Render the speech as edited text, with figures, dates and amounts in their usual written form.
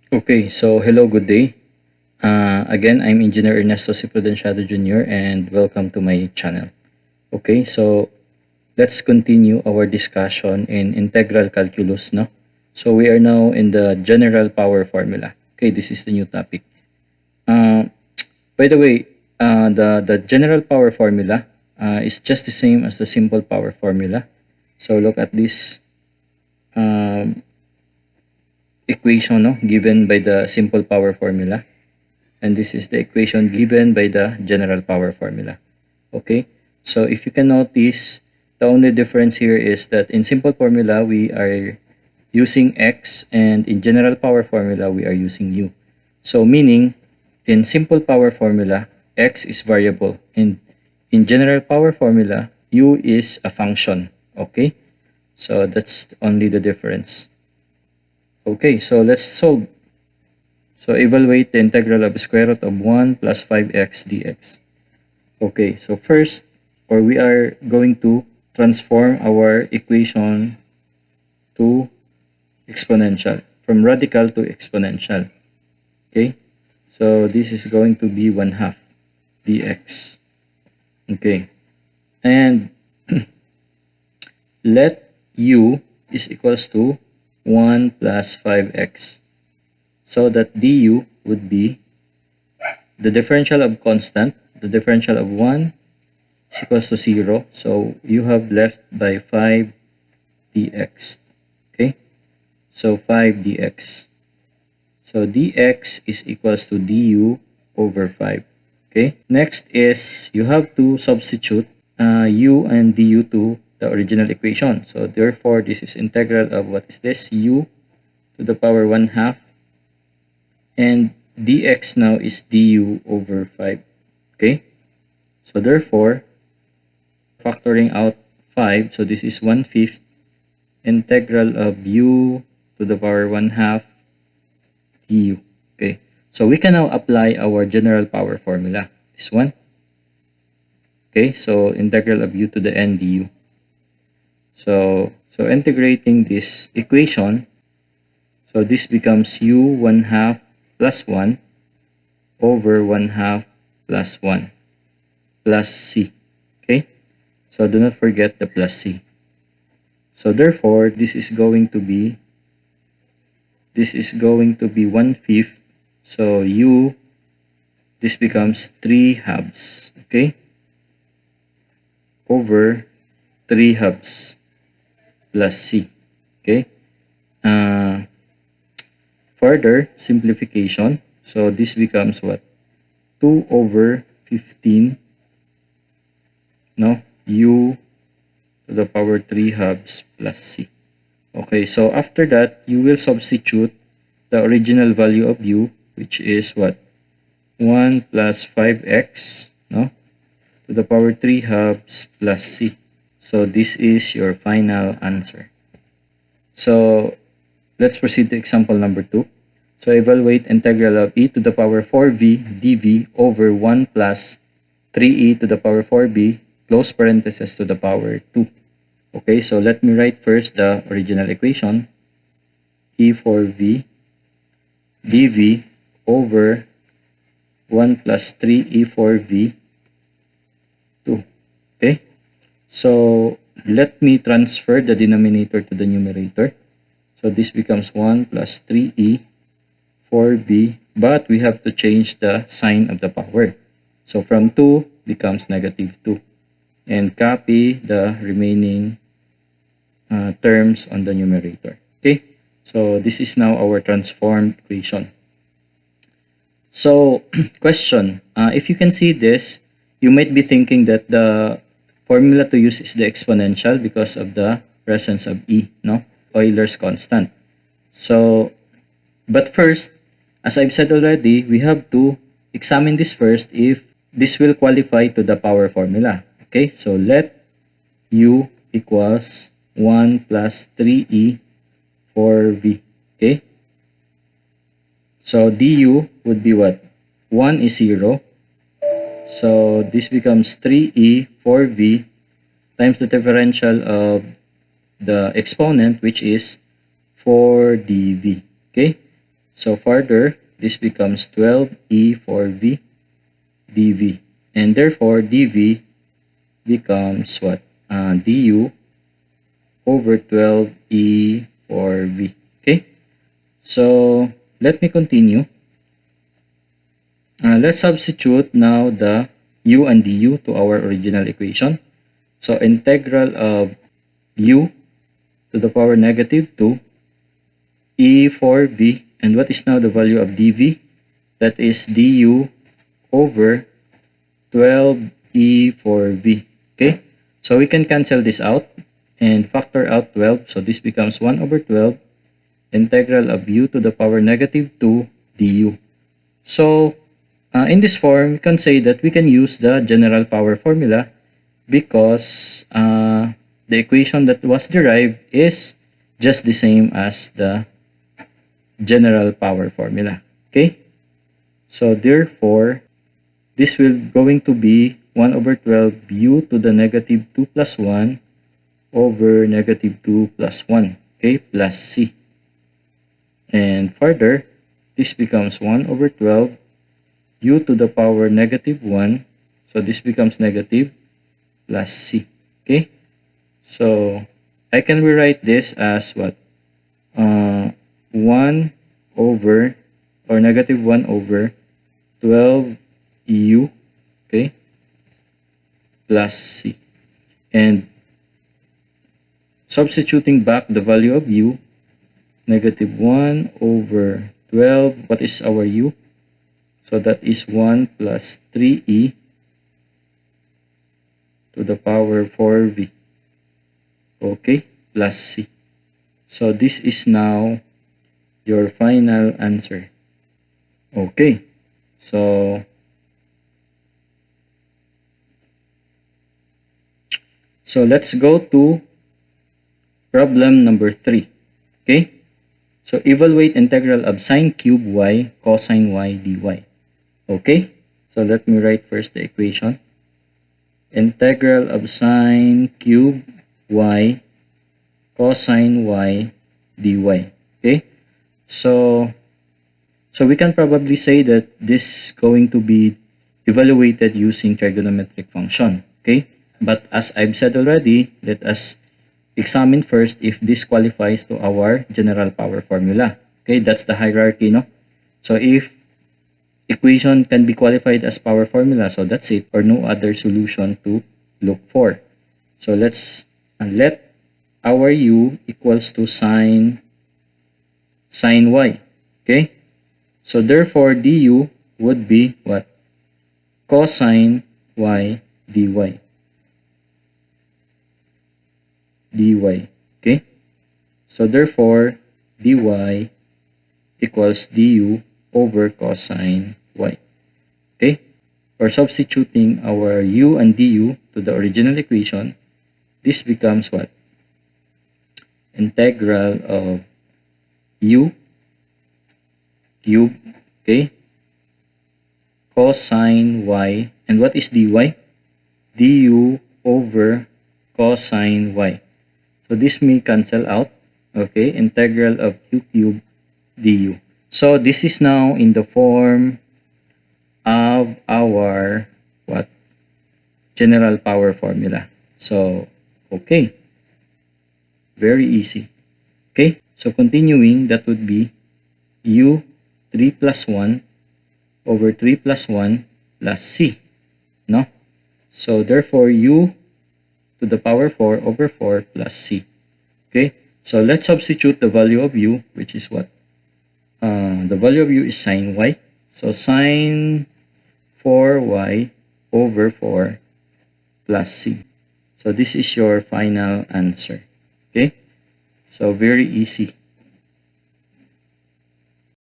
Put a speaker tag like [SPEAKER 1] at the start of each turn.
[SPEAKER 1] Okay, so hello, good day. Again, I'm Engineer Ernesto C. Prudenciado Jr. and welcome to my channel. Okay, so let's continue our discussion in integral calculus, no? So we are now in the general power formula. Okay, this is the new topic. Uh, by the way, the general power formula is just the same as the simple power formula. So look at this um, equation, no, given by the simple power formula. And this is the equation given by the general power formula. Okay, so if you can notice, the only difference here is that in simple formula we are using x, and in general power formula we are using u. So meaning, in simple power formula x is variable, and in general power formula u is a function. Okay, so that's only the difference. Okay, so let's solve. So evaluate the integral of square root of 1 plus 5x dx. Okay, so first, or we are going to transform our equation to exponential, from radical to exponential. Okay, so this is going to be 1/2 dx. Okay, and let u is equals to 1 plus 5x. So that du would be the differential of constant, the differential of 1 is equals to 0. So you have left by 5 dx. Okay, so 5 dx. So dx is equals to du over 5. Okay, next is you have to substitute u and du to the original equation. So therefore, this is integral of what is this? U to the power 1/2, and dx now is du over 5. Okay, so therefore, factoring out 5, so this is 1/5 integral of u to the power 1/2 du. Okay, so we can now apply our general power formula, this one. Okay, so integral of u to the n du. So integrating this equation, so this becomes u 1/2 plus 1 over 1/2 plus 1 plus c. Okay, so do not forget the plus c. So therefore, this is going to be 1/5. So u, this becomes 3/2. Okay, over 3/2 plus c. Okay, further simplification, so this becomes what? 2 over 15, no, u to the power 3/2 plus c. Okay, so after that, you will substitute the original value of u, which is what? 1 plus 5x, no, to the power 3/2 plus c. So this is your final answer. So let's proceed to example number 2. So evaluate integral of e to the power 4v dv over 1 plus 3e to the power 4b, close parenthesis, to the power 2. Okay, so let me write first the original equation. E4v dv over 1 plus 3e4v 2. Okay, so let me transfer the denominator to the numerator. So this becomes 1 plus 3e 4b, but we have to change the sign of the power. So from 2 becomes -2, and copy the remaining terms on the numerator. Okay, so this is now our transformed equation. So question, if you can see this, you might be thinking that the formula to use is the exponential because of the presence of e, no, Euler's constant. So but first, as I've said already, we have to examine this first if this will qualify to the power formula. Okay, so let u equals 1 plus 3e 4v. Okay, so du would be what? 1 is 0. So this becomes 3e 4v times the differential of the exponent, which is 4dv. Okay, So further, this becomes 12e for v dv. And therefore, dv becomes what? Du over 12e for v. Okay? So, let me continue. Let's substitute now the u and du to our original equation. So, integral of u to the power negative 2 e for v. And what is now the value of dv? That is du over 12e for v. Okay? So, we can cancel this out and factor out 12. So, this becomes 1 over 12 integral of u to the power negative 2 du. So, in this form, we can say that we can use the general power formula because the equation that was derived is just the same as the general power formula. Okay? So, therefore, this will going to be 1 over 12 u to the negative 2 plus 1 over negative 2 plus 1. Okay? Plus c. And further, this becomes 1 over 12 u to the power negative 1. So, this becomes negative plus c. Okay? So, I can rewrite this as what? 1 over or negative 1 over 12 u, okay, plus c. And substituting back the value of u, negative 1 over 12, what is our u? So that is 1 plus 3e to the power 4v. Okay, plus c. So this is now your final answer. Okay, so let's go to problem number 3. Okay, so evaluate integral of sine cube y cosine y dy. Okay, so let me write first the equation. Integral of sine cube y cosine y dy. Okay, so we can probably say that this is going to be evaluated using trigonometric function. Okay, but as I've said already, let us examine first if this qualifies to our general power formula. Okay, that's the hierarchy, no? So if equation can be qualified as power formula, so that's it, or no other solution to look for. So let's let our u equals to sine y. Okay, so therefore du would be what? Cosine y dy. Okay, so therefore dy equals du over cosine y. Okay, or substituting our u and du to the original equation, this becomes what? Integral of u cube, okay, cosine y, and what is dy? Du over cosine y. So this may cancel out, okay, integral of u cube du. So this is now in the form of our what? General power formula. So, okay. Very easy. Okay, so continuing, that would be u 3 plus 1 over 3 plus 1 plus c. No? So therefore, u to the power 4 over 4 plus c. Okay, so let's substitute the value of u, which is what? The value of u is sine y. So sine 4y over 4 plus c. So this is your final answer. Okay, so very easy.